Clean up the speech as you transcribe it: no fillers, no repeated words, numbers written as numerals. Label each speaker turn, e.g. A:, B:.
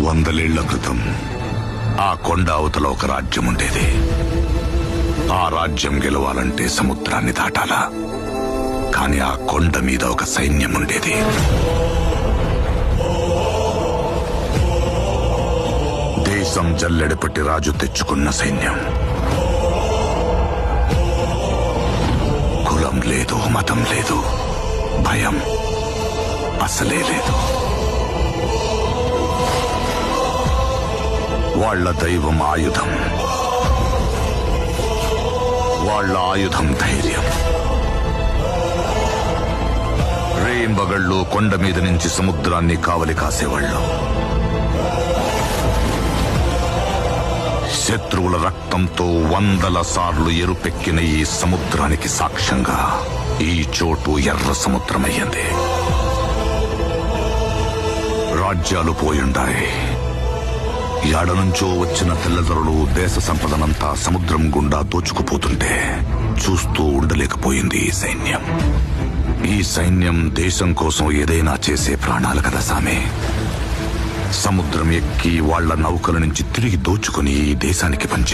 A: వందలేళ్ల క్రితం ఆ కొండ అవతల ఒక రాజ్యం ఉండేది. ఆ రాజ్యం గెలవాలంటే సముద్రాన్ని దాటాలా. కాని ఆ కొండ మీద ఒక సైన్యం ఉండేది. దేశం జల్లెడపట్టి రాజు తెచ్చుకున్న సైన్యం. కులం లేదు, మతం లేదు, భయం అసలే లేదు. వాళ్ళ దైవం ఆయుధం, వాళ్ళ ఆయుధం ధైర్యం. రేంబగళ్ళు కొండ మీద నుంచి సముద్రాన్ని కావలి కాసేవాళ్ళు. శత్రువుల రక్తంతో 100 సార్లు ఎరుపెక్కిన ఈ సముద్రానికి సాక్ష్యంగా ఈ చోటు ఎర్ర సముద్రమయ్యింది. రాజ్యాలు పోయుండాయి. ఏడనుంచో వచ్చిన తెల్లదొరలు దేశ సంపదనంతా సముద్రం గుండా దోచుకుపోతుంటే చూస్తూ ఉండలేకపోయింది ఈ సైన్యం. ఈ సైన్యం దేశం కోసం ఏదైనా చేసే ప్రాణాలు కదా సామే. సముద్రం ఎక్కి వాళ్ల నౌకల నుంచి తిరిగి దోచుకుని ఈ దేశానికి పంచి